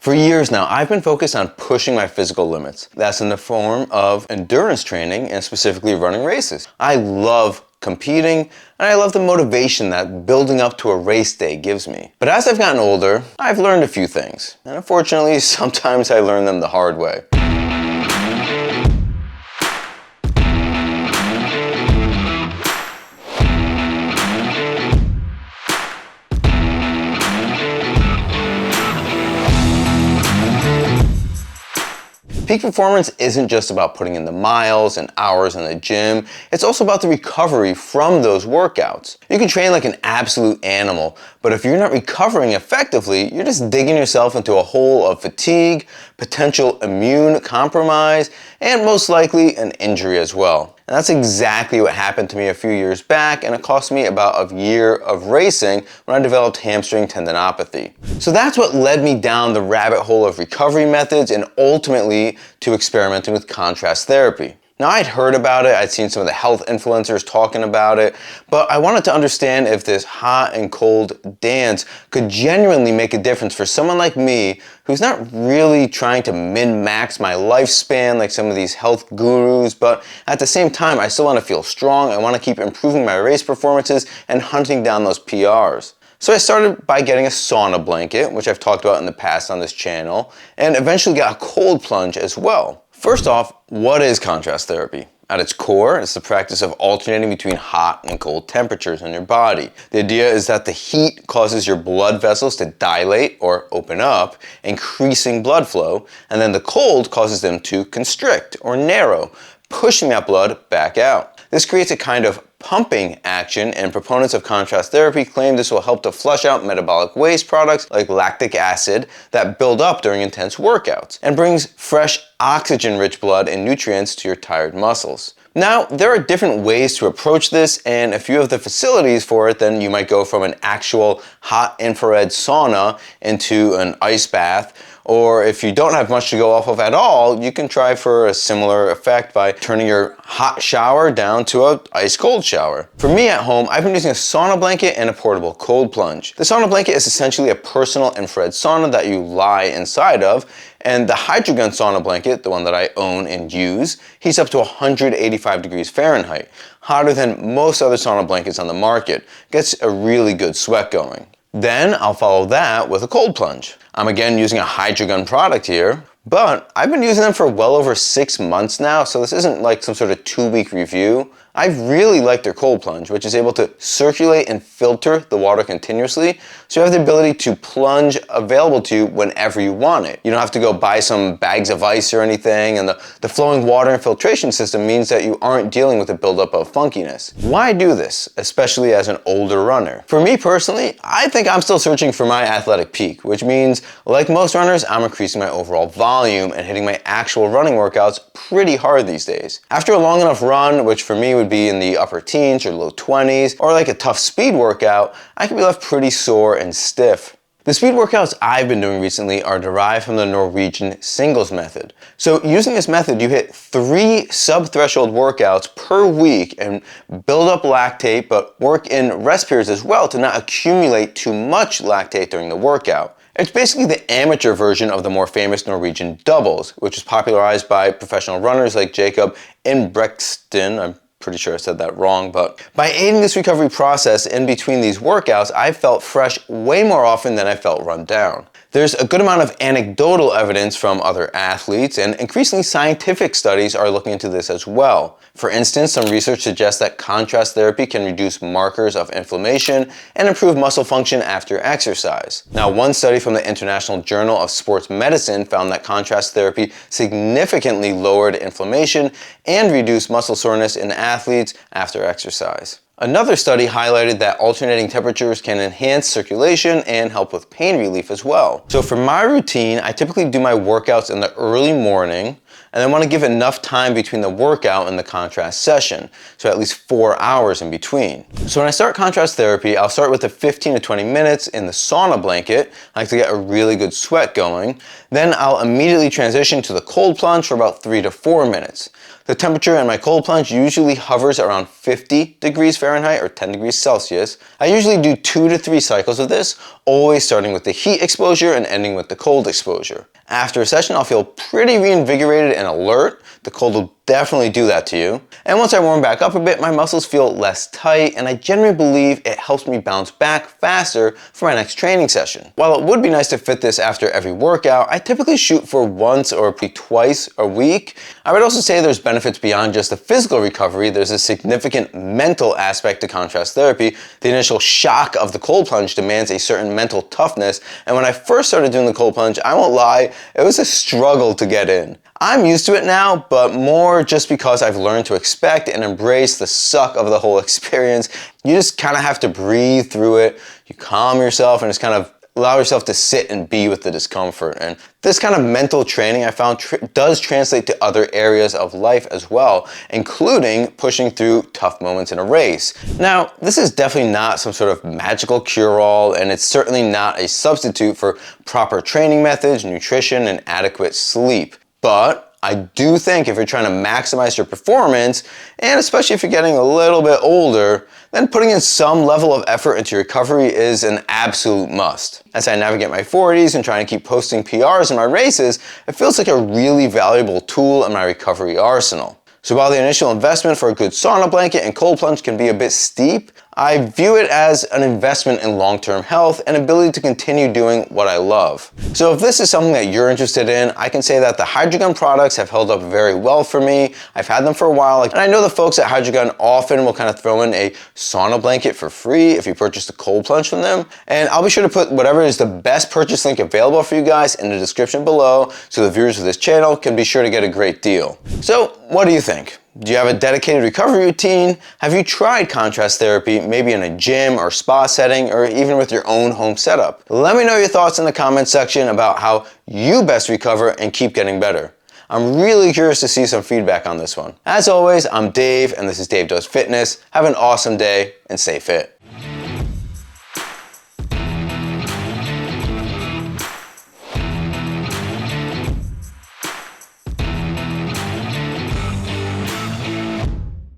For years now, I've been focused on pushing my physical limits. That's in the form of endurance training and specifically running races. I love competing, and I love the motivation that building up to a race day gives me. But as I've gotten older, I've learned a few things. And unfortunately, sometimes I learn them the hard way. Peak performance isn't just about putting in the miles and hours in the gym, it's also about the recovery from those workouts. You can train like an absolute animal, but if you're not recovering effectively, you're just digging yourself into a hole of fatigue, potential immune compromise, and most likely an injury as well. And that's exactly what happened to me a few years back, and it cost me about a year of racing when I developed hamstring tendinopathy. So that's what led me down the rabbit hole of recovery methods and ultimately to experimenting with contrast therapy. Now, I'd heard about it, I'd seen some of the health influencers talking about it, but I wanted to understand if this hot and cold dance could genuinely make a difference for someone like me who's not really trying to min-max my lifespan like some of these health gurus, but at the same time, I still want to feel strong, I want to keep improving my race performances and hunting down those PRs. So I started by getting a sauna blanket, which I've talked about in the past on this channel, and eventually got a cold plunge as well. First off, what is contrast therapy? At its core, it's the practice of alternating between hot and cold temperatures in your body. The idea is that the heat causes your blood vessels to dilate or open up, increasing blood flow, and then the cold causes them to constrict or narrow, pushing that blood back out. This creates a kind of pumping action, and proponents of contrast therapy claim this will help to flush out metabolic waste products like lactic acid that build up during intense workouts and brings fresh oxygen-rich blood and nutrients to your tired muscles. Now, there are different ways to approach this, and a few of the facilities for it, then you might go from an actual hot infrared sauna into an ice bath, or if you don't have much to go off of at all, you can try for a similar effect by turning your hot shower down to an ice cold shower. For me at home, I've been using a sauna blanket and a portable cold plunge. The sauna blanket is essentially a personal infrared sauna that you lie inside of, and the Hydragun sauna blanket, the one that I own and use, heats up to 185 degrees Fahrenheit, hotter than most other sauna blankets on the market. Gets a really good sweat going. Then I'll follow that with a cold plunge. I'm again using a Hydragun product here, but I've been using them for well over 6 months now, so this isn't like some sort of 2-week review. I really like their cold plunge, which is able to circulate and filter the water continuously, so you have the ability to plunge available to you whenever you want it. You don't have to go buy some bags of ice or anything, and the flowing water and filtration system means that you aren't dealing with a buildup of funkiness. Why do this, especially as an older runner? For me personally, I think I'm still searching for my athletic peak, which means, like most runners, I'm increasing my overall volume and hitting my actual running workouts pretty hard these days. After a long enough run, which for me would be in the upper teens or low 20s, or like a tough speed workout, I can be left pretty sore and stiff. The speed workouts I've been doing recently are derived from the Norwegian singles method. So using this method, you hit 3 sub-threshold workouts per week and build up lactate, but work in rest periods as well to not accumulate too much lactate during the workout. It's basically the amateur version of the more famous Norwegian doubles, which was popularized by professional runners like Jacob Ingebrigtsen. I'm pretty sure I said that wrong, but by aiding this recovery process in between these workouts, I felt fresh way more often than I felt run down. There's a good amount of anecdotal evidence from other athletes, and increasingly scientific studies are looking into this as well. For instance, some research suggests that contrast therapy can reduce markers of inflammation and improve muscle function after exercise. Now, one study from the International Journal of Sports Medicine found that contrast therapy significantly lowered inflammation and reduced muscle soreness in athletes after exercise. Another study highlighted that alternating temperatures can enhance circulation and help with pain relief as well. So for my routine, I typically do my workouts in the early morning, and then want to give enough time between the workout and the contrast session, so at least 4 hours in between. So when I start contrast therapy, I'll start with the 15 to 20 minutes in the sauna blanket. I like to get a really good sweat going. Then I'll immediately transition to the cold plunge for about 3 to 4 minutes. The temperature in my cold plunge usually hovers around 50 degrees Fahrenheit or 10 degrees Celsius. I usually do 2 to 3 cycles of this, always starting with the heat exposure and ending with the cold exposure. After a session, I'll feel pretty reinvigorated and alert. The cold will definitely do that to you. And once I warm back up a bit, my muscles feel less tight, and I generally believe it helps me bounce back faster for my next training session. While it would be nice to fit this after every workout, I typically shoot for once or twice a week. I would also say there's benefits beyond just the physical recovery. There's a significant mental aspect to contrast therapy. The initial shock of the cold plunge demands a certain mental toughness, and when I first started doing the cold plunge, I won't lie, it was a struggle to get in. I'm used to it now, but more just because I've learned to expect and embrace the suck of the whole experience. You just kind of have to breathe through it. You calm yourself and just kind of allow yourself to sit and be with the discomfort. And this kind of mental training I found does translate to other areas of life as well, including pushing through tough moments in a race. Now, this is definitely not some sort of magical cure-all, and it's certainly not a substitute for proper training methods, nutrition, and adequate sleep. But I do think if you're trying to maximize your performance, and especially if you're getting a little bit older, then putting in some level of effort into recovery is an absolute must. As I navigate my 40s and trying to keep posting PRs in my races, it feels like a really valuable tool in my recovery arsenal. So while the initial investment for a good sauna blanket and cold plunge can be a bit steep, I view it as an investment in long-term health and ability to continue doing what I love. So if this is something that you're interested in, I can say that the Hydragun products have held up very well for me. I've had them for a while, and I know the folks at Hydragun often will kind of throw in a sauna blanket for free if you purchase the cold plunge from them. And I'll be sure to put whatever is the best purchase link available for you guys in the description below, so the viewers of this channel can be sure to get a great deal. So what do you think? Do you have a dedicated recovery routine? Have you tried contrast therapy, maybe in a gym or spa setting, or even with your own home setup? Let me know your thoughts in the comments section about how you best recover and keep getting better. I'm really curious to see some feedback on this one. As always, I'm Dave, and this is Dave Does Fitness. Have an awesome day and stay fit.